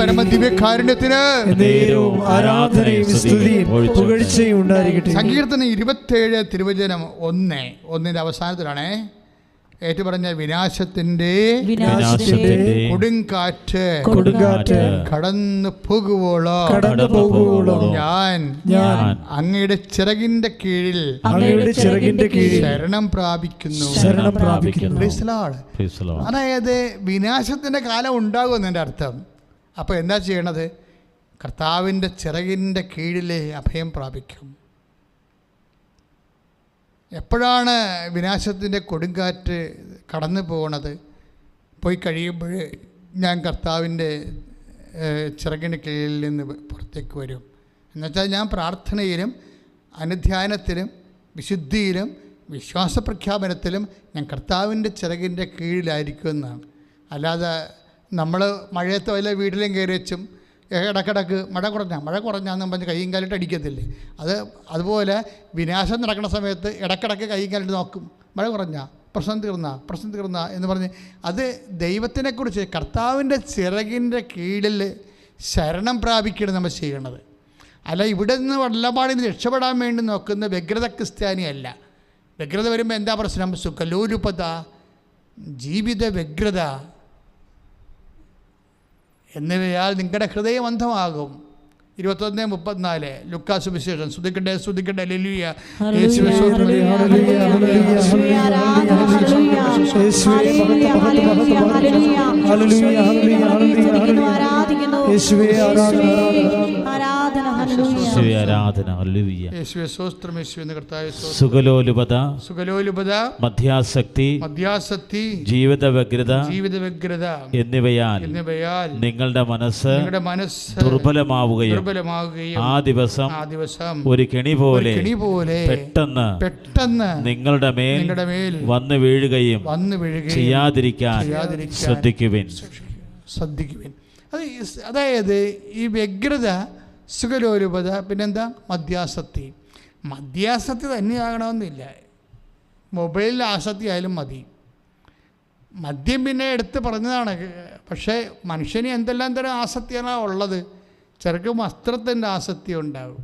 പരമദിവ്യകാരുണ്യത്തിന് സങ്കീർത്തനം 27 തിരുവചനം 1 അവസാനത്തിലാണേ ഏറ്റുപറഞ്ഞ വിനാശത്തിന്റെ കൊടുങ്കാറ്റ് കടന്നു പോകുവോളോ ഞാൻ അങ്ങയുടെ ചിറകിന്റെ കീഴിൽ ശരണം പ്രാപിക്കുന്നു. അതായത് വിനാശത്തിന്റെ കാലം ഉണ്ടാകുമെന്നതിൻ്റെ അർത്ഥം. അപ്പോൾ എന്താ ചെയ്യണത്? കർത്താവിൻ്റെ ചിറകിൻ്റെ കീഴിലെ അഭയം പ്രാപിക്കും. എപ്പോഴാണ് വിനാശത്തിൻ്റെ കൊടുങ്കാറ്റ് കടന്നു പോകണത്? പോയി കഴിയുമ്പോൾ ഞാൻ കർത്താവിൻ്റെ ചിറകിന് കീഴിൽ നിന്ന് പുറത്തേക്ക് വരും. എന്നുവെച്ചാൽ ഞാൻ പ്രാർത്ഥനയിലും അനുധ്യാനത്തിലും വിശുദ്ധിയിലും വിശ്വാസ പ്രഖ്യാപനത്തിലും ഞാൻ കർത്താവിൻ്റെ ചിറകിൻ്റെ കീഴിലായിരിക്കുമെന്നാണ്. അല്ലാതെ നമ്മൾ മഴയത്ത് വല്ല വീട്ടിലും കയറി വെച്ചും ഇടക്കിടക്ക് മഴ കുറഞ്ഞാന്ന് പറഞ്ഞ് കൈയും കാലിട്ട് അടിക്കത്തില്ലേ? അതുപോലെ വിനാശം നടക്കുന്ന സമയത്ത് ഇടക്കിടക്ക് കൈയും കാലിട്ട് നോക്കും. മഴ കുറഞ്ഞാൽ പ്രശ്നം തീർന്ന എന്ന് പറഞ്ഞ് അത് ദൈവത്തിനെക്കുറിച്ച് കർത്താവിൻ്റെ ചിറകിൻ്റെ കീഴിൽ ശരണം പ്രാപിക്കണം നമ്മൾ ചെയ്യണത്. അല്ല ഇവിടെ നിന്ന് വല്ലപാടിൽ നിന്ന് രക്ഷപ്പെടാൻ വേണ്ടി നോക്കുന്ന വ്യഗ്രത ക്രിസ്ത്യാനിയല്ല. വ്യഗ്രത വരുമ്പോൾ എന്താ പ്രശ്നം? സുഖലോലുപത, ജീവിത വ്യഗ്രത എന്നിവയാൽ നിങ്ങളുടെ ഹൃദയം അന്ധമാകും. 21:34 ലൂക്കാ സുവിശേഷം. സ്തുതിക്കട്ടെ ഹല്ലേലൂയ. സുഖലോലുപത, മദ്യാസക്തി, ജീവിത വ്യഗ്രത എന്നിവയാൽ നിങ്ങളുടെ മനസ്സ് ദുർബലമാവുകയും ആ ദിവസം ഒരു കെണി പോലെ പെട്ടെന്ന് നിങ്ങളുടെ മേൽ വന്നു വീഴുകയും ചെയ്യാതിരിക്കാൻ ശ്രദ്ധിക്കുവിൻ. അതായത് ഈ വ്യഗ്രത, സുഖലോലുപത, പിന്നെന്താ മദ്യാസക്തി തന്നെയാകണമെന്നില്ല. മൊബൈലിൽ ആസക്തി ആയാലും മതി. മദ്യം പിന്നെ എടുത്ത് പറഞ്ഞതാണ്. പക്ഷേ മനുഷ്യന് എന്തെല്ലാം തരം ആസക്തിയാണ് ഉള്ളത്. ചിലർക്ക് വസ്ത്രത്തിൻ്റെ ആസക്തി ഉണ്ടാവും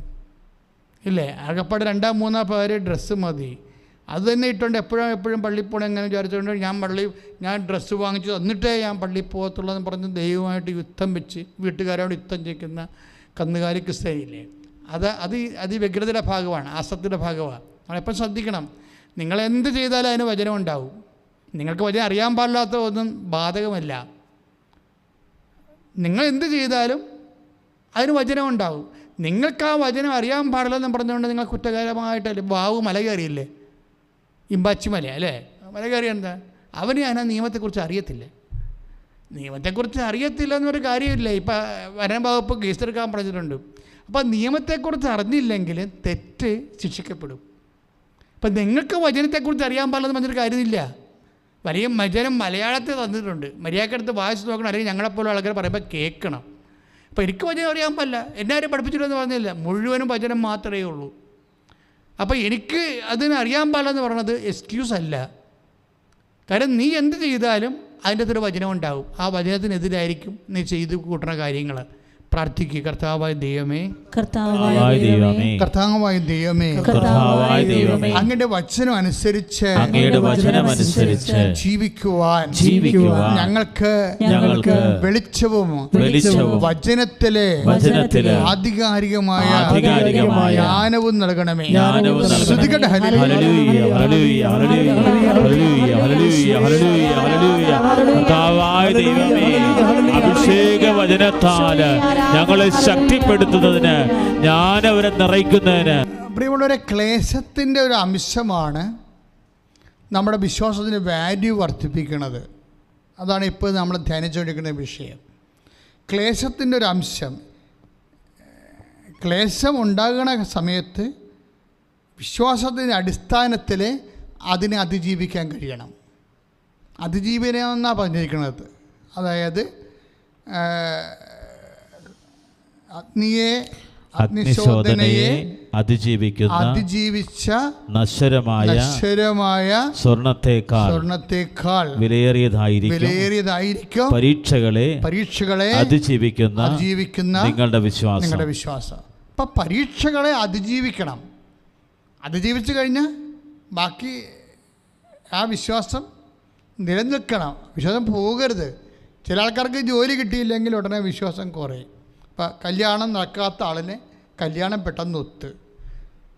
ഇല്ലേ? ആകപ്പാട് 2-3 പേര് ഡ്രസ്സ് മതി. അത് തന്നെ ഇട്ടുകൊണ്ട് എപ്പോഴും പള്ളിയിൽ പോകണം എങ്ങനെ വിചാരിച്ചുകൊണ്ട് ഞാൻ ഡ്രസ്സ് വാങ്ങിച്ച് തന്നിട്ടേ ഞാൻ പള്ളിയിൽ പോകത്തുള്ളതെന്ന് പറഞ്ഞ് ദൈവമായിട്ട് യുദ്ധം വെച്ച് വീട്ടുകാരോട് യുദ്ധം ചെയ്യുന്ന കന്നുകാലി ക്രിസ്ത്യാനിയില്ലേ? അത് വ്യഗ്രതയുടെ ഭാഗമാണ്, ആസക്തിയുടെ ഭാഗമാണ്. നമ്മളെപ്പം ശ്രദ്ധിക്കണം. നിങ്ങളെന്ത് ചെയ്താലും അതിന് വചനം ഉണ്ടാവും. നിങ്ങൾക്ക് വചനം അറിയാൻ പാടില്ലാത്ത ഒന്നും ബാധകമല്ല. നിങ്ങൾ എന്ത് ചെയ്താലും അതിന് വചനം ഉണ്ടാവും. നിങ്ങൾക്ക് ആ വചനം അറിയാൻ പാടില്ലെന്ന് പറഞ്ഞുകൊണ്ട് നിങ്ങൾ കുറ്റകരമായിട്ടല്ലേ? ബാബു മല കയറിയില്ലേ? ഇമ്പാച്ചിമല അല്ലേ? മല കയറി എന്താ? അവന് ഞാൻ ആ നിയമത്തെക്കുറിച്ച് അറിയത്തില്ല. നിയമത്തെക്കുറിച്ച് അറിയത്തില്ല എന്നൊരു കാര്യമില്ല. ഇപ്പം വനം വകുപ്പ് കേസെടുക്കാൻ പറഞ്ഞിട്ടുണ്ട്. അപ്പം നിയമത്തെക്കുറിച്ച് അറിഞ്ഞില്ലെങ്കിൽ തെറ്റ് ശിക്ഷിക്കപ്പെടും. ഇപ്പം നിങ്ങൾക്ക് വചനത്തെക്കുറിച്ച് അറിയാൻ പാടില്ലെന്ന് പറഞ്ഞൊരു കാര്യമില്ല. വചനം മലയാളത്തിൽ തന്നിട്ടുണ്ട്. മര്യാദക്കെടുത്ത് വായിച്ച് നോക്കണം. അല്ലെങ്കിൽ ഞങ്ങളെപ്പോലെ ആൾക്കാർ പറയുമ്പോൾ കേൾക്കണം. അപ്പോൾ എനിക്ക് വചനം അറിയാൻ പാടില്ല, എന്നെ ആരും പഠിപ്പിച്ചില്ലെന്ന് പറഞ്ഞില്ല. മുഴുവനും വചനം മാത്രമേ ഉള്ളൂ. അപ്പോൾ എനിക്ക് അതിന് അറിയാൻ പാടില്ലെന്ന് പറയണത് എക്സ്ക്യൂസ് അല്ല. കാരണം നീ എന്ത് ചെയ്താലും അതിൻ്റെ അകത്തൊരു വചനം ഉണ്ടാവും. ആ വചനത്തിനെതിരായിരിക്കും നീ ചെയ്ത് കൂട്ടുന്ന കാര്യങ്ങൾ. പ്രാർത്ഥിക്കുക. കർത്താവായ ദൈവമേ, അങ്ങയുടെ വചനം അനുസരിച്ച് ജീവിക്കുവാൻ ഞങ്ങൾക്ക് വെളിച്ചവും വചനത്തിലെ ആധികാരികമായ ജ്ഞാനവും നൽകണമേ. അഭിഷേക വചനത്താല് ഞങ്ങളെ ശക്തിപ്പെടുത്തുന്നതിന്, ഞാൻ അവരെ നിറയ്ക്കുന്നതിന്. പ്രിയമുള്ളവരെ, ക്ലേശത്തിൻ്റെ ഒരു അംശമാണ് നമ്മുടെ വിശ്വാസത്തിന് വാല്യൂ വർദ്ധിപ്പിക്കുന്നത്. അതാണ് ഇപ്പോൾ നമ്മൾ ധ്യാനിച്ചുകൊണ്ടിരിക്കുന്ന വിഷയം. ക്ലേശത്തിൻ്റെ ഒരു അംശം. ക്ലേശം ഉണ്ടാകുന്ന സമയത്ത് വിശ്വാസത്തിൻ്റെ അടിസ്ഥാനത്തിൽ അതിനെ അതിജീവിക്കാൻ കഴിയണം. അതിജീവനമെന്നാണ് പറഞ്ഞിരിക്കുന്നത്. അതായത് അഗ്നിയെ അഗ്നിശോധനയെ അതിജീവിച്ച നശ്വരമായ സ്വർണത്തേക്കാൾ വിലയേറിയതായിരിക്കും പരീക്ഷകളെ അതിജീവിക്കുന്ന നിങ്ങളുടെ വിശ്വാസം. അപ്പം പരീക്ഷകളെ അതിജീവിക്കണം. അതിജീവിച്ചു കഴിഞ്ഞാൽ ബാക്കി ആ വിശ്വാസം നിലനിൽക്കണം. വിശ്വാസം പോകരുത്. ചില ആൾക്കാർക്ക് ജോലി കിട്ടിയില്ലെങ്കിൽ ഉടനെ വിശ്വാസം കുറയും. ഇപ്പം കല്യാണം നടക്കാത്ത ആളിനെ കല്യാണം പെട്ടെന്ന് ഒത്ത്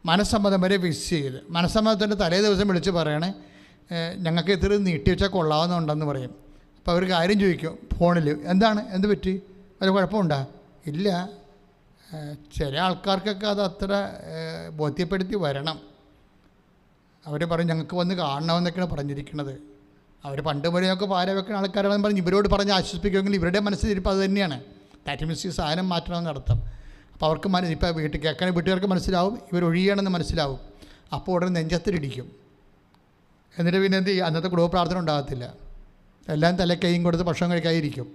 മനസ്സമ്മതം വരെ ഫിക്സ് ചെയ്ത് മനസ്സമ്മതത്തിൻ്റെ തലേ ദിവസം വിളിച്ച് പറയണേ ഞങ്ങൾക്ക് ഇത്ര നീട്ടി വെച്ചാൽ കൊള്ളാവുന്നുണ്ടെന്ന് പറയും. അപ്പോൾ അവർ കാര്യം ചോദിക്കും ഫോണിൽ, എന്ത് പറ്റി, വല്ല കുഴപ്പമുണ്ടോ? ഇല്ല. ചില ആൾക്കാർക്കൊക്കെ അത് അത്ര ബോധ്യപ്പെടുത്തി വരണം. അവർ പറയും ഞങ്ങൾക്ക് വന്ന് കാണണമെന്നൊക്കെയാണ് പറഞ്ഞിരിക്കുന്നത്. അവർ പണ്ട് വരെയൊക്കെ പാര വെക്കുന്ന ആൾക്കാരാണെന്ന് പറഞ്ഞ് ഇവരോട് പറഞ്ഞ് ആശ്വസിപ്പിക്കുമെങ്കിൽ ഇവരുടെ മനസ്സിലിരിപ്പോൾ അത് തന്നെയാണ്. ദാറ്റ് മീൻസ് ഈ സാധനം മാറ്റണമെന്ന് നടത്താം. അപ്പോൾ അവർക്ക് ഇപ്പോൾ വീട്ടുകാർക്ക് മനസ്സിലാവും, ഇവരൊഴിയണമെന്ന് മനസ്സിലാവും. അപ്പോൾ ഉടനെ നെഞ്ചത്തിലിടിക്കും. എന്നിട്ട് പിന്നെ എന്ത് ചെയ്യും? അന്നത്തെ കുടുംബ പ്രാർത്ഥന ഉണ്ടാകത്തില്ല. എല്ലാം തലക്കൈയും കൊടുത്ത് ഭക്ഷണം കഴിക്കാതിരിക്കും.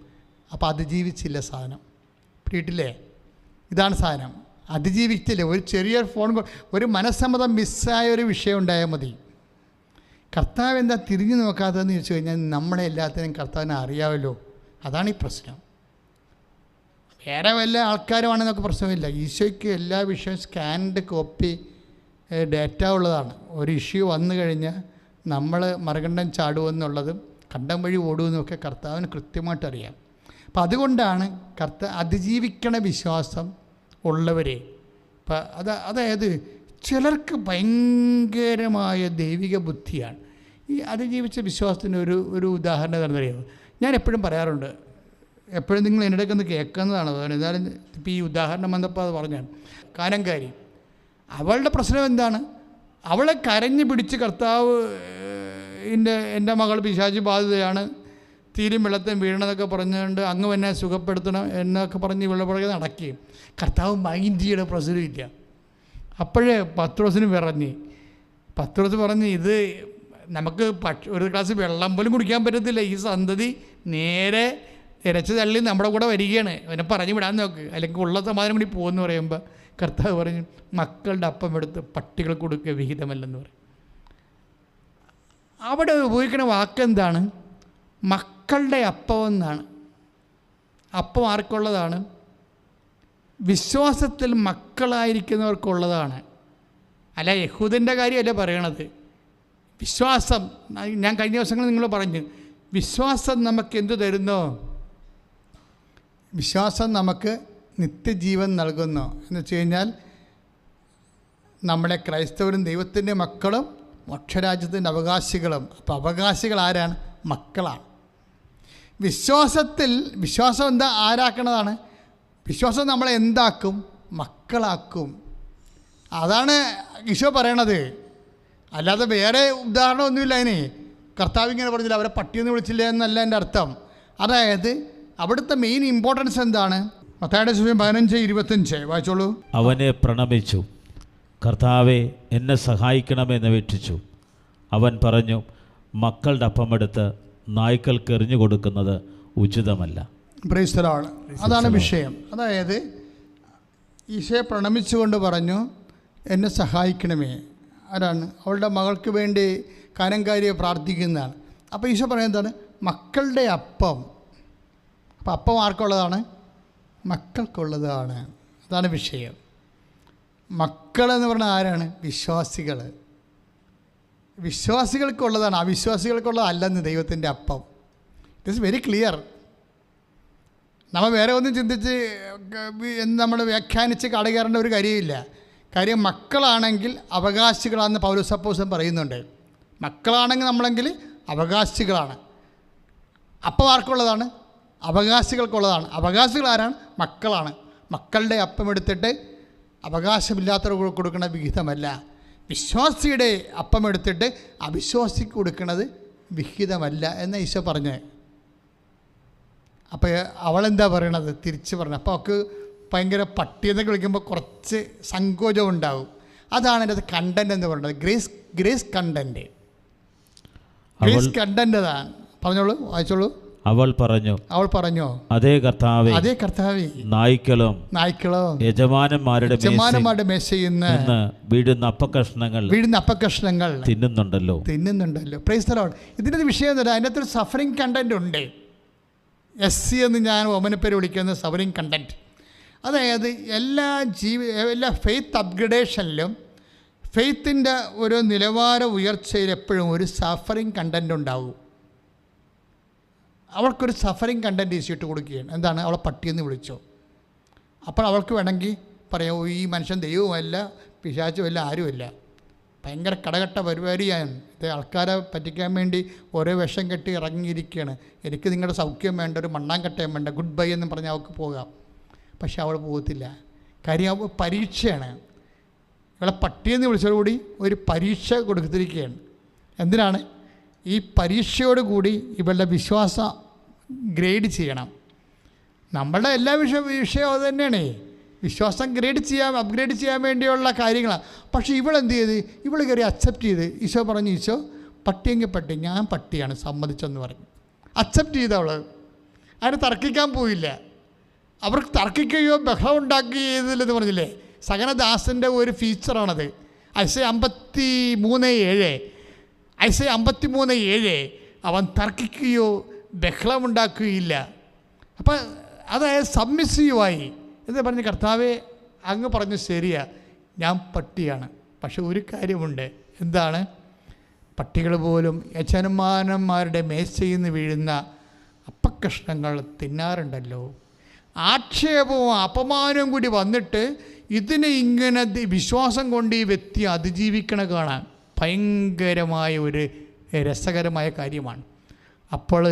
അപ്പോൾ അതിജീവിച്ചില്ല സാധനം. പിടിയിട്ടില്ലേ? ഇതാണ് സാധനം. അതിജീവിച്ചില്ലേ? ഒരു ചെറിയ ഒരു മനസ്സമ്മതം മിസ്സായ ഒരു വിഷയം ഉണ്ടായാൽ മതി. കർത്താവ് എന്താ തിരിഞ്ഞു നോക്കാത്തതെന്ന് ചോദിച്ചു കഴിഞ്ഞാൽ നമ്മളെ എല്ലാത്തിനും കർത്താവിനെ അറിയാമല്ലോ. അതാണ് ഈ പ്രശ്നം. വേറെ വല്ല ആൾക്കാരുമാണെന്നൊക്കെ പ്രശ്നമില്ല. ഈശോയ്ക്ക് എല്ലാ വിഷയവും സ്കാൻഡ് കോപ്പി ഡേറ്റ ഉള്ളതാണ്. ഒരു ഇഷ്യൂ വന്നു കഴിഞ്ഞാൽ നമ്മൾ മറുകണ്ഠം ചാടുമെന്നുള്ളതും കണ്ടം വഴി ഓടുമെന്നൊക്കെ കർത്താവിന് കൃത്യമായിട്ട് അറിയാം. അപ്പം അതുകൊണ്ടാണ് അതിജീവിക്കണ വിശ്വാസം ഉള്ളവരെ ഇപ്പം അതായത് ചിലർക്ക് ഭയങ്കരമായ ദൈവിക ബുദ്ധിയാണ്. ഈ അതിജീവിച്ച വിശ്വാസത്തിന് ഒരു ഉദാഹരണം എന്താണെന്നറിയാമോ? ഞാൻ എപ്പോഴും പറയാറുണ്ട്, എപ്പോഴും നിങ്ങൾ എൻ്റെ ഒന്ന് കേൾക്കുന്നതാണ്. എന്നാലും ഇപ്പോൾ ഈ ഉദാഹരണം വന്നപ്പോൾ അത് പറഞ്ഞാണ്. കാനങ്കാരി, അവളുടെ പ്രശ്നം എന്താണ്? അവളെ കരഞ്ഞു പിടിച്ച് കർത്താവ് എൻ്റെ മകൾ പിശാചി ബാധിതയാണ്, തീരും വെള്ളത്തും വീഴണമെന്നൊക്കെ പറഞ്ഞുകൊണ്ട് അങ്ങ് എന്നെ സുഖപ്പെടുത്തണം എന്നൊക്കെ പറഞ്ഞ് ഇവളുടെ പുറകെ നടക്കുകയും കർത്താവ് മൈൻഡ് ചെയ്യുടെ പ്രശ്നമില്ല. അപ്പോഴേ പത്രോസിന് പത്രോസ് പറഞ്ഞ് ഇത് നമുക്ക് ഒരു ഗ്ലാസ് വെള്ളം പോലും കുടിക്കാൻ പറ്റത്തില്ല, ഈ സന്തതി നേരെ ഇരച്ച് തള്ളി നമ്മുടെ കൂടെ വരികയാണ്, അവനെ പറഞ്ഞു വിടാൻ നോക്ക്, അല്ലെങ്കിൽ ഉള്ള സമാധാനം കൂടി പോകുമെന്ന് പറയുമ്പോൾ കർത്താവ് പറഞ്ഞു മക്കളുടെ അപ്പം എടുത്ത് പട്ടികൾ കൊടുക്കുക വിഹിതമല്ലെന്ന് പറയും. അവിടെ ഉപയോഗിക്കുന്ന വാക്കെന്താണ്? മക്കളുടെ അപ്പം എന്നാണ്. അപ്പം ആർക്കുള്ളതാണ്? വിശ്വാസത്തിൽ മക്കളായിരിക്കുന്നവർക്കുള്ളതാണ്. അല്ല യഹൂദൻ്റെ കാര്യമല്ല പറയണത്. വിശ്വാസം, ഞാൻ കഴിഞ്ഞ ദിവസങ്ങളിൽ നിങ്ങൾ പറഞ്ഞു, വിശ്വാസം നമുക്ക് എന്തു തരുന്നോ? വിശ്വാസം നമുക്ക് നിത്യജീവൻ നൽകുന്നു എന്ന് വെച്ച് കഴിഞ്ഞാൽ നമ്മളെ ക്രൈസ്തവരും ദൈവത്തിൻ്റെ മക്കളും മോക്ഷരാജ്യത്തിൻ്റെ അവകാശികളും. അപ്പോൾ അവകാശികൾ ആരാണ്? മക്കളാണ്. വിശ്വാസം എന്താ ആരാക്കണതാണ്? വിശ്വാസം നമ്മളെ എന്താക്കും? മക്കളാക്കും. അതാണ് ഈശോ പറയണത്. അല്ലാതെ വേറെ ഉദാഹരണമൊന്നുമില്ല അതിന്. കർത്താവ് ഇങ്ങനെ പറഞ്ഞില്ല, അവരെ പട്ടിയെന്ന് വിളിച്ചില്ല എന്നല്ല എൻ്റെ അർത്ഥം. അതായത് അവിടുത്തെ മെയിൻ ഇമ്പോർട്ടൻസ് എന്താണ്? മത്തായിയുടെ സുവിശേഷം 15:25 വായിച്ചോളൂ. അവനെ പ്രണമിച്ചു, കർത്താവെ എന്നെ സഹായിക്കണമെന്ന് അപേക്ഷിച്ചു. അവൻ പറഞ്ഞു, മക്കളുടെ അപ്പമെടുത്ത് നായ്ക്കൾക്ക് എറിഞ്ഞു കൊടുക്കുന്നത് ഉചിതമല്ല. Price the Lord. അതാണ് വിഷയം. അതായത് ഈശോയെ പ്രണമിച്ചുകൊണ്ട് പറഞ്ഞു എന്നെ സഹായിക്കണമേ. ആരാണ്? അവളുടെ മകൾക്ക് വേണ്ടി കാനങ്കാരിയെ പ്രാർത്ഥിക്കുന്നതാണ്. അപ്പോൾ ഈശോ പറയുന്നതാണ് മക്കളുടെ അപ്പം. അപ്പോൾ അപ്പം ആർക്കുള്ളതാണ്? മക്കൾക്കുള്ളതാണ്. അതാണ് വിഷയം. മക്കളെന്ന് പറഞ്ഞാൽ ആരാണ്? വിശ്വാസികൾ. വിശ്വാസികൾക്കുള്ളതാണ്. അവിശ്വാസികൾക്കുള്ളതല്ലെന്ന് ദൈവത്തിൻ്റെ അപ്പം. It is very clear. നമ്മൾ വേറെ ഒന്നും ചിന്തിച്ച് നമ്മൾ വ്യാഖ്യാനിച്ച് കടകയറേണ്ട ഒരു കാര്യമില്ല. കാര്യം മക്കളാണെങ്കിൽ അവകാശികളാണെന്ന് പൗലോസ് അപ്പോസ്തലൻ പറയുന്നുണ്ട്. മക്കളാണെങ്കിൽ നമ്മളെങ്കിൽ അവകാശികളാണ്. അപ്പം ആർക്കുള്ളതാണ്? അവകാശികൾക്കുള്ളതാണ്. അവകാശികൾ ആരാണ്? മക്കളാണ്. മക്കളുടെ അപ്പം എടുത്തിട്ട് അവകാശമില്ലാത്തവർക്ക് കൊടുക്കുന്ന വിഹിതമല്ല. വിശ്വാസിയുടെ അപ്പം എടുത്തിട്ട് അവിശ്വാസിക്ക് കൊടുക്കുന്നത് വിഹിതമല്ല എന്ന് ഈശോ പറഞ്ഞു. അപ്പോൾ അവളെന്താ പറയണത്? തിരിച്ച് പറഞ്ഞു. അപ്പോൾ അവൾക്ക് ഭയങ്കര പട്ടിയെന്നൊക്കെ വിളിക്കുമ്പോൾ കുറച്ച് സങ്കോചം ഉണ്ടാവും. അതാണ് എൻ്റെ കണ്ടൻറ് എന്ന് പറയുന്നത്. Grace content. ഗ്രേസ് കണ്ടൻറ് അതാണ്. പറഞ്ഞോളൂ, വായിച്ചോളൂ. അവൾ പറഞ്ഞു അതേ കർത്താവേ, നായ്ക്കളോ യജമാനന്മാരുടെ മേശയിൽ നിന്ന് വീഴുന്ന അപ്പക്കഷ്ണങ്ങൾ തിന്നുന്നുണ്ടല്ലോ. Praise the Lord. ഇതിൻ്റെ വിഷയം എന്താ? അതിനകത്തൊരു സഫറിങ് കണ്ടന്റ് ഉണ്ട്. SC എന്ന് ഞാൻ ഓമനപ്പേര് വിളിക്കുന്ന സഫറിങ് കണ്ടന്റ്. അതായത് എല്ലാ ഫെയ്ത്ത് അപ്ഗ്രഡേഷനിലും ഫെയ്ത്തിൻ്റെ ഒരു നിലവാര ഉയർച്ചയിൽ എപ്പോഴും ഒരു സഫറിങ് കണ്ടന്റ് ഉണ്ടാവും. അവൾക്കൊരു സഫറിങ് കണ്ടന്റ് ഈസിട്ട് കൊടുക്കുകയാണ്. എന്താണ്? അവളെ പട്ടിയെന്ന് വിളിച്ചോ. അപ്പോൾ അവൾക്ക് വേണമെങ്കിൽ പറയാം, ഈ മനുഷ്യൻ ദൈവവുമല്ല പിശാചുമല്ല ആരുമല്ല, ഭയങ്കര കടകട്ട പരിപാടിയാണ്, ഇത് ആൾക്കാരെ പറ്റിക്കാൻ വേണ്ടി ഓരോ വിഷം കെട്ടി ഇറങ്ങിയിരിക്കുകയാണ്, എനിക്ക് നിങ്ങളുടെ സൗഖ്യം വേണ്ട, ഒരു മണ്ണാങ്കട്ടയും വേണ്ട, ഗുഡ് ബൈ എന്ന് പറഞ്ഞാൽ അവൾക്ക് പോകാം. പക്ഷെ അവൾ പോകത്തില്ല. കാര്യം അവൾ പരീക്ഷയാണ്. ഇവളെ പട്ടിയെന്ന് വിളിച്ചതോടുകൂടി ഒരു പരീക്ഷ കൊടുത്തിരിക്കുകയാണ്. എന്തിനാണ്? ഈ പരീക്ഷയോടുകൂടി ഇവളുടെ വിശ്വാസം ഗ്രേഡ് ചെയ്യണം. നമ്മളുടെ എല്ലാ വിഷയവും അത് തന്നെയാണ്. വിശ്വാസം അപ്ഗ്രേഡ് ചെയ്യാൻ വേണ്ടിയുള്ള കാര്യങ്ങളാണ്. പക്ഷേ ഇവളെന്ത് ചെയ്ത്? ഇവൾ കയറി അക്സെപ്റ്റ് ചെയ്ത്. ഈശോ പറഞ്ഞു, ഈശോ പട്ടിയെങ്കിൽ പട്ടി, ഞാൻ പട്ടിയാണ്, സമ്മതിച്ചെന്ന് പറഞ്ഞു. അക്സെപ്റ്റ് ചെയ്ത് അവൾ. അതിന് തർക്കിക്കാൻ പോയില്ല. അവർക്ക് തർക്കിക്കുകയോ ബഹളം ഉണ്ടാക്കുകയോ ചെയ്തില്ലെന്ന് പറഞ്ഞില്ലേ? സകനദാസൻ്റെ ഒരു ഫീച്ചറാണത്. ഐസയ 53:7 അവൻ തർക്കിക്കുകയോ ബഹളമുണ്ടാക്കുകയില്ല. അപ്പം അതായത് സബ്മിസീവായി എന്ന് പറഞ്ഞ്, കർത്താവേ അങ്ങ് പറഞ്ഞു ശരിയാ, ഞാൻ പട്ടിയാണ്. പക്ഷെ ഒരു കാര്യമുണ്ട്. എന്താണ്? പട്ടികൾ പോലും യജമാനന്മാരുടെ മേശയിൽ നിന്ന് വീഴുന്ന അപ്പക്കഷ്ണങ്ങൾ തിന്നാറുണ്ടല്ലോ. ആക്ഷേപവും അപമാനവും കൂടി വന്നിട്ട് ഇതിനെ ഇങ്ങനെ വിശ്വാസം കൊണ്ട് ഈ വ്യക്തി അതിജീവിക്കണ കാണാൻ ഭയങ്കരമായ ഒരു രസകരമായ കാര്യമാണ്. അപ്പോൾ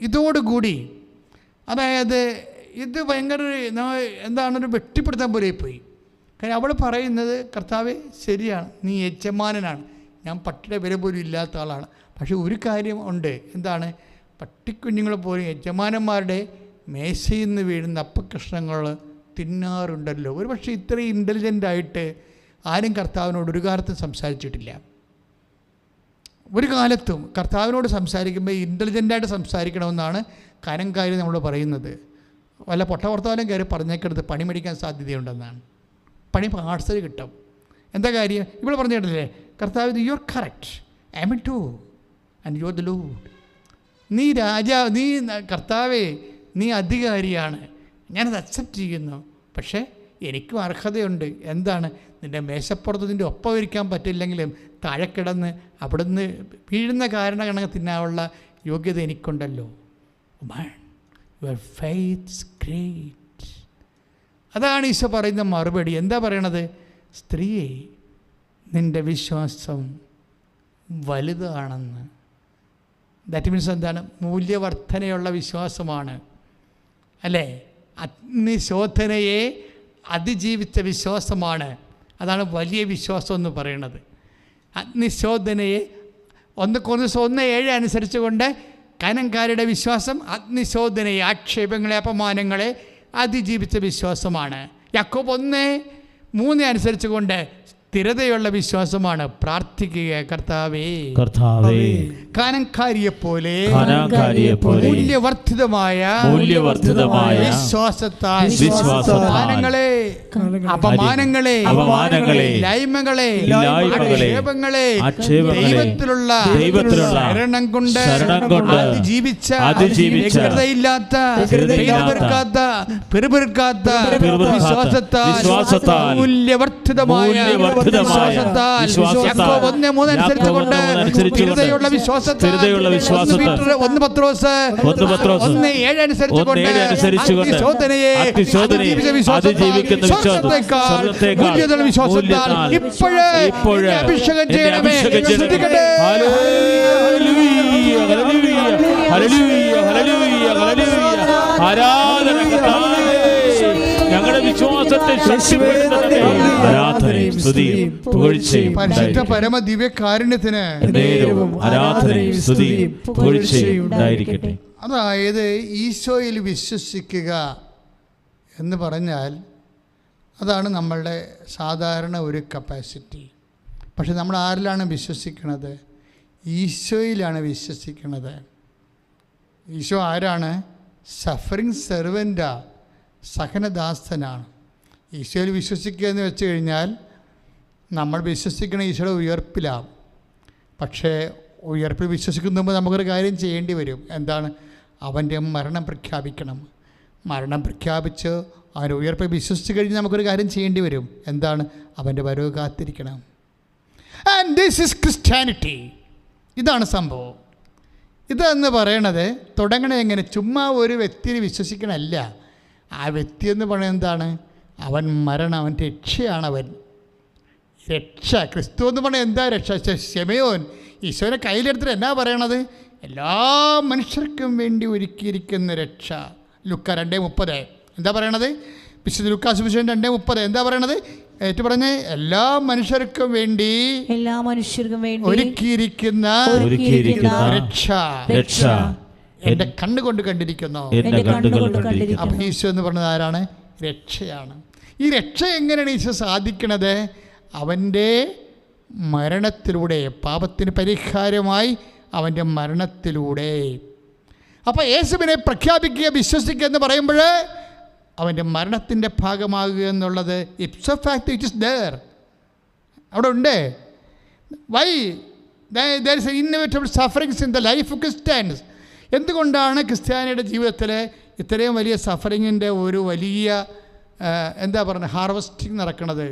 ഇതോടുകൂടി, അതായത് ഇത് ഭയങ്കര ഒരു വെട്ടിപ്പെടുത്താൻ പോലെ പോയി. കാര്യം അവൾ പറയുന്നത്, കർത്താവേ ശരിയാണ്, നീ യജമാനനാണ്, ഞാൻ പട്ടിയുടെ വില പോലും ഇല്ലാത്ത ആളാണ്. പക്ഷേ ഒരു കാര്യം ഉണ്ട്. എന്താണ്? പട്ടിക്കുഞ്ഞുങ്ങൾ പോലും യജമാനന്മാരുടെ മേശയിൽ നിന്ന് വീഴുന്ന അപ്പക്കഷ്ണങ്ങൾ തിന്നാറുണ്ടല്ലോ. ഒരു പക്ഷേ ഇത്രയും ഇൻ്റലിജൻ്റായിട്ട് ആരും കർത്താവിനോട് ഒരു കാലത്തും സംസാരിച്ചിട്ടില്ല. ഒരു കാലത്തും കർത്താവിനോട് സംസാരിക്കുമ്പോൾ ഇൻ്റലിജൻ്റായിട്ട് സംസാരിക്കണമെന്നാണ് കാര്യം നമ്മൾ പറയുന്നത്. വല്ല പൊട്ടവർത്താനം കയറി പറഞ്ഞേക്കെടുത്ത് പണി മേടിക്കാൻ സാധ്യതയുണ്ടെന്നാണ്. പണി പാഴ്സൽ കിട്ടും. എന്താ കാര്യം? ഇവിടെ പറഞ്ഞു കേട്ടില്ലേ? കർത്താവ്, you are correct, I am too and you are the lord. നീ നീ കർത്താവേ, നീ അധികാരിയാണ്, ഞാനത് അക്സെപ്റ്റ് ചെയ്യുന്നു. പക്ഷേ എനിക്കും അർഹതയുണ്ട്. എന്താണ്? നിൻ്റെ മേശപ്പുറത്ത് നിൻ്റെ ഒപ്പം ഇരിക്കാൻ പറ്റില്ലെങ്കിലും താഴെ കിടന്ന് അവിടുന്ന് വീഴുന്ന കാരണങ്ങൾ തിന്നാനുള്ള യോഗ്യത എനിക്കുണ്ടല്ലോ. Your faith great. അതാണ് ഈശോ പറയുന്ന മറുപടി. എന്താ പറയണത്? സ്ത്രീയെ, നിൻ്റെ വിശ്വാസം വലുതാണെന്ന്. ദാറ്റ് മീൻസ് എന്താണ്? മൂല്യവർദ്ധനയുള്ള വിശ്വാസമാണ്, അല്ലേ? അഗ്നിശോധനയെ അതിജീവിച്ച വിശ്വാസമാണ്. അതാണ് വലിയ വിശ്വാസം എന്ന് പറയുന്നത്. അഗ്നിശോധനയെ 1 അനുസരിച്ചുകൊണ്ട് കനംകാരുടെ വിശ്വാസം അഗ്നിശോധനയെ, ആക്ഷേപങ്ങളെ, അപമാനങ്ങളെ അതിജീവിച്ച വിശ്വാസമാണ്. യാക്കോബ് 1:3 അനുസരിച്ചുകൊണ്ട് സ്ഥിരതയുള്ള വിശ്വാസമാണ്. പ്രാർത്ഥിക്കുക, കർത്താവേ കാനംകാരിയെപ്പോലെ മൂല്യവർദ്ധിതമായ വിശ്വാസത്താൽ അപമാനങ്ങളെ, ലൈമകളെ, ആക്ഷേപങ്ങളെ ദൈവത്തിലുള്ള ശരണം കൊണ്ട് അതിജീവിച്ച, വ്യഗ്രതയില്ലാത്ത, പിറുപിറുക്കാത്ത വിശ്വാസത്താൽ മൂല്യവർദ്ധിതമായ വിശ്വാസത്താൽ, യാക്കോബ് 1:3 അനുസരിച്ചുകൊണ്ട് വിശ്വാസത്താൽ, 1 പത്രോസ് 1:7 അനുസരിച്ചുകൊണ്ട് അഗ്നിശോധനയെ അതിജീവിക്കുന്ന വിശ്വാസത്തേക്കാൾ മൂല്യമുള്ള വിശ്വാസത്താൽ ഇപ്പോഴേ അഭിഷേകം ചെയ്യണമേ. ശ്രദ്ധിക്കട്ടെ. ഞങ്ങളുടെ വിശ്വാസത്തെ ആരാധനയും സ്തുതിയും പുകഴ്ചയും പരിശുദ്ധ പരമ ദിവ്യകാരുണ്യത്തിന് ആരാധനയും സ്തുതിയും പുകഴ്ചയും ഉണ്ടായിരിക്കട്ടെ. അതായത് ഈശോയിൽ വിശ്വസിക്കുക എന്ന് പറഞ്ഞാൽ അതാണ് നമ്മളുടെ സാധാരണ ഒരു കപ്പാസിറ്റി. പക്ഷെ നമ്മൾ ആരിലാണ് വിശ്വസിക്കുന്നത്? ഈശോയിലാണ് വിശ്വസിക്കുന്നത്. ഈശോ ആരാണ്? സഫറിങ് സെർവൻ്റാ, സഹനദാസനാണ്. ഈശോയിൽ വിശ്വസിക്കുക എന്ന് വെച്ച് കഴിഞ്ഞാൽ നമ്മൾ വിശ്വസിക്കണ ഈശോയുടെ ഉയർപ്പിലാണ്. പക്ഷേ ഉയർപ്പിൽ വിശ്വസിക്കുമ്പോൾ നമുക്കൊരു കാര്യം ചെയ്യേണ്ടി വരും. എന്താണ്? അവൻ്റെ മരണം പ്രഖ്യാപിക്കണം. മരണം പ്രഖ്യാപിച്ച് അവൻ്റെ ഉയർപ്പിൽ വിശ്വസിച്ച് കഴിഞ്ഞ് നമുക്കൊരു കാര്യം ചെയ്യേണ്ടി വരും. എന്താണ്? അവൻ്റെ വരവ് കാത്തിരിക്കണം. And this is Christianity. ഇതാണ് സംഭവം. ഇതെന്ന് പറയണത് തുടങ്ങണ എങ്ങനെ? ചുമ്മാ ഒരു വ്യക്തിയെ വിശ്വസിക്കണമല്ല. ആ വ്യക്തി എന്ന് പറയുന്നത് എന്താണ്? അവൻ മരണം, അവൻ രക്ഷയാണവൻ. രക്ഷ. ക്രിസ്തു എന്ന് പറഞ്ഞാൽ എന്താ രക്ഷ? ശെമയോൻ ഈശോനെ കയ്യിലെടുത്തിട്ട് എന്നാ പറയണത്? എല്ലാ മനുഷ്യർക്കും വേണ്ടി ഒരുക്കിയിരിക്കുന്ന രക്ഷ. ലുക്ക 2:30 എന്താ പറയണത്? വിശുദ്ധ ലുക്കാ സുവിശേഷം 2:30 എന്താ പറയണത്? ഏറ്റു പറഞ്ഞ് എല്ലാ മനുഷ്യർക്കും വേണ്ടി ഒരുക്കിയിരിക്കുന്ന രക്ഷ എൻ്റെ കണ്ണുകൊണ്ട് കണ്ടിരിക്കുന്നു. അപ്പം ഈശോ എന്ന് പറഞ്ഞത് ആരാണ്? രക്ഷയാണ്. ഈ രക്ഷ എങ്ങനെയാണ് ഈശോ സാധിക്കണത്? അവൻ്റെ മരണത്തിലൂടെ, പാപത്തിന് പരിഹാരമായി അവൻ്റെ മരണത്തിലൂടെ. അപ്പോൾ യേശുവിനെ പ്രഖ്യാപിക്കുക, വിശ്വസിക്കുക എന്ന് പറയുമ്പോൾ അവൻ്റെ മരണത്തിൻ്റെ ഭാഗമാകുക എന്നുള്ളത് it's a fact, it is there, അവിടെ ഉണ്ട്. Why there is inevitable sufferings in the life of Christians. എന്തുകൊണ്ടാണ് ക്രിസ്ത്യാനിയുടെ ജീവിതത്തിൽ ഇത്രയും വലിയ സഫറിങ്ങിൻ്റെ ഒരു വലിയ എന്താ പറയുക ഹാർവസ്റ്റിംഗ് നടക്കുന്നത്?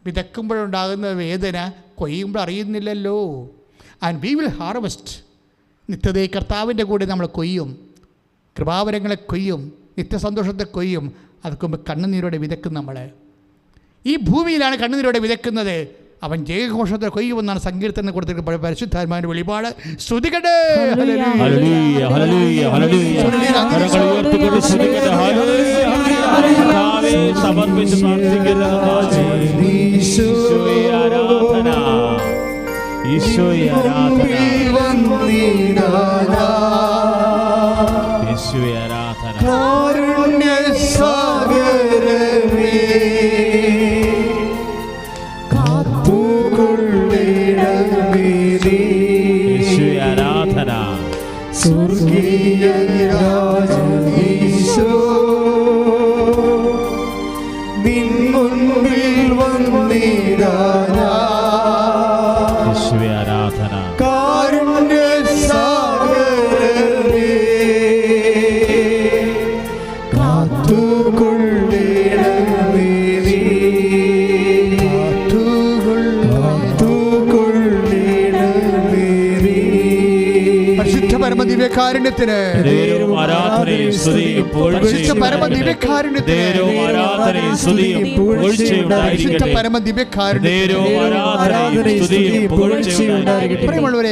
വിതക്കുമ്പോഴുണ്ടാകുന്ന വേദന കൊയ്യുമ്പോൾ അറിയുന്നില്ലല്ലോ. And we will harvest. നിത്യതയെ കർത്താവിൻ്റെ കൂടെ നമ്മൾ കൊയ്യും, കൃപാവരങ്ങളെ കൊയ്യും, നിത്യസന്തോഷത്തെ കൊയ്യും. അതൊക്കെ മുമ്പ് കണ്ണുനീരോടെ വിതക്കും. നമ്മൾ ഈ ഭൂമിയിലാണ് കണ്ണുനീരോടെ വിതക്കുന്നത്. അവൻ ജയഘോഷത്തെ കൊയ്യുമെന്നാണ് സങ്കീർത്തനം കൊടുത്തിരിക്കുന്നത്. പരിശുദ്ധാത്മാവിന്റെ വെളിപാട്. ശ്രുതികട്ടെ.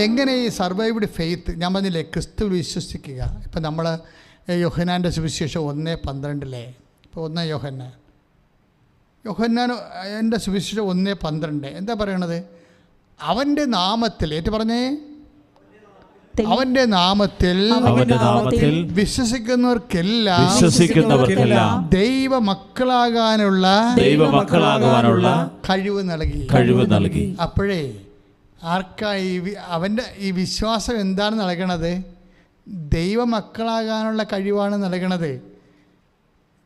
എങ്ങനെ ഈ സർവൈവ്ഡ് ഫെയ്ത്ത്? ഞാൻ പറഞ്ഞില്ലേ, ക്രിസ്തു വിശ്വസിക്കുക. ഇപ്പം നമ്മൾ യോഹന്നാൻ്റെ സുവിശേഷം 1:12 ഇപ്പോൾ 1 യോഹന്നാൻ എൻ്റെ സുവിശേഷം 1:12 എന്താ പറയണത്? അവൻ്റെ നാമത്തിൽ, ഏറ്റു പറഞ്ഞേ, അവന്റെ നാമത്തിൽ വിശ്വസിക്കുന്നവർക്കെല്ലാം ദൈവമക്കളാകാനുള്ള കഴിവ് നൽകി. അപ്പോഴേ ആർക്കായി അവൻ്റെ ഈ വിശ്വാസം എന്താണ് നൽകണത്? ദൈവമക്കളാകാനുള്ള കഴിവാണ് നൽകണത്.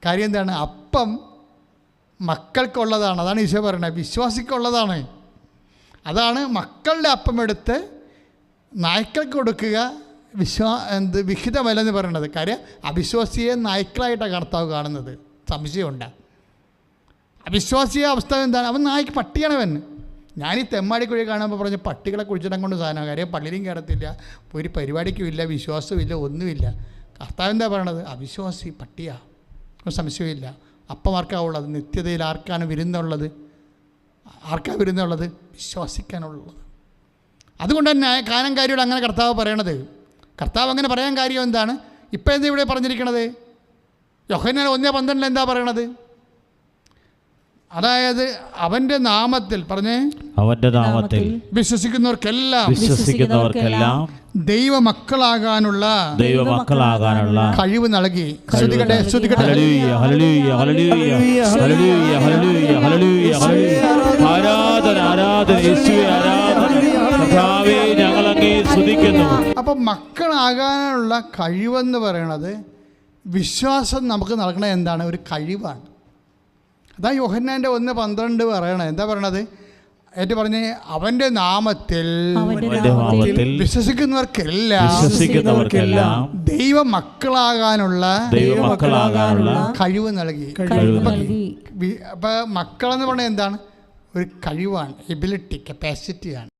കാര്യം എന്താണ്? അപ്പം മക്കൾക്കുള്ളതാണ്. അതാണ് ഈശോ പറയുന്നത്, വിശ്വാസിക്കുള്ളതാണ്. അതാണ് മക്കളുടെ അപ്പം എടുത്ത് നായ്ക്കൾക്ക് കൊടുക്കുക വിഹിതമല്ലെന്ന് പറയണത്. കാര്യം അവിശ്വാസിയെ നായ്ക്കളായിട്ടാണ് കർത്താവ് കാണുന്നത്. സംശയമുണ്ട്. അവിശ്വാസിയെ അവസ്ഥ എന്താണ്? അവൻ നായ്ക്ക് പട്ടിയാണവൻ. ഞാനീ തെമ്മാടിക്കുഴി കാണുമ്പോൾ പറഞ്ഞ് പട്ടികളെ കുഴിച്ചിടം കൊണ്ട് സാധനം. കാര്യം പള്ളിയിലും കയറത്തില്ല, ഒരു പരിപാടിക്കും ഇല്ല, വിശ്വാസമില്ല, ഒന്നുമില്ല. കർത്താവ് എന്താ പറയണത്? അവിശ്വാസി പട്ടിയാ, സംശയമില്ല. അപ്പം ആർക്കാവുള്ളത്? നിത്യതയിൽ ആർക്കാണ് വിരുന്നുള്ളത്? വിശ്വാസിക്കാനുള്ളത്. അതുകൊണ്ട് തന്നെ കാനംകാരിയോട് അങ്ങനെ കർത്താവ് പറയണത്. കർത്താവ് അങ്ങനെ പറയാൻ കാര്യം എന്താണ്? ഇപ്പം എന്താ ഇവിടെ പറഞ്ഞിരിക്കണത്? യോഹന്നാൻ 1:12 എന്താ പറയണത്? അതായത് അവൻ്റെ നാമത്തിൽ, പറഞ്ഞേ, അവൻ്റെ നാമത്തിൽ വിശ്വസിക്കുന്നവർക്കെല്ലാം ദൈവമക്കളാകാനുള്ള കഴിവ് നൽകി. ഞങ്ങളങ്ങേ സ്തുതിക്കുന്നു. വിശ്വസിക്കുന്നു. അപ്പം മക്കളാകാനുള്ള കഴിവെന്ന് പറയണത് വിശ്വാസം നമുക്ക് നൽകണത് എന്താണ്? ഒരു കഴിവാണ്. അതാ യോഹന്നാൻ്റെ 1:12 പറയണത്. എന്താ പറയണത്? ഏറ്റു പറഞ്ഞ് അവൻ്റെ നാമത്തിൽ വിശ്വസിക്കുന്നവർക്കെല്ലാം ദൈവമക്കളാകാനുള്ള കഴിവ് നൽകി. അപ്പം മക്കളെന്ന് പറഞ്ഞാൽ എന്താണ്? ഒരു കഴിവാണ്, എബിലിറ്റി, കപ്പാസിറ്റിയാണ്.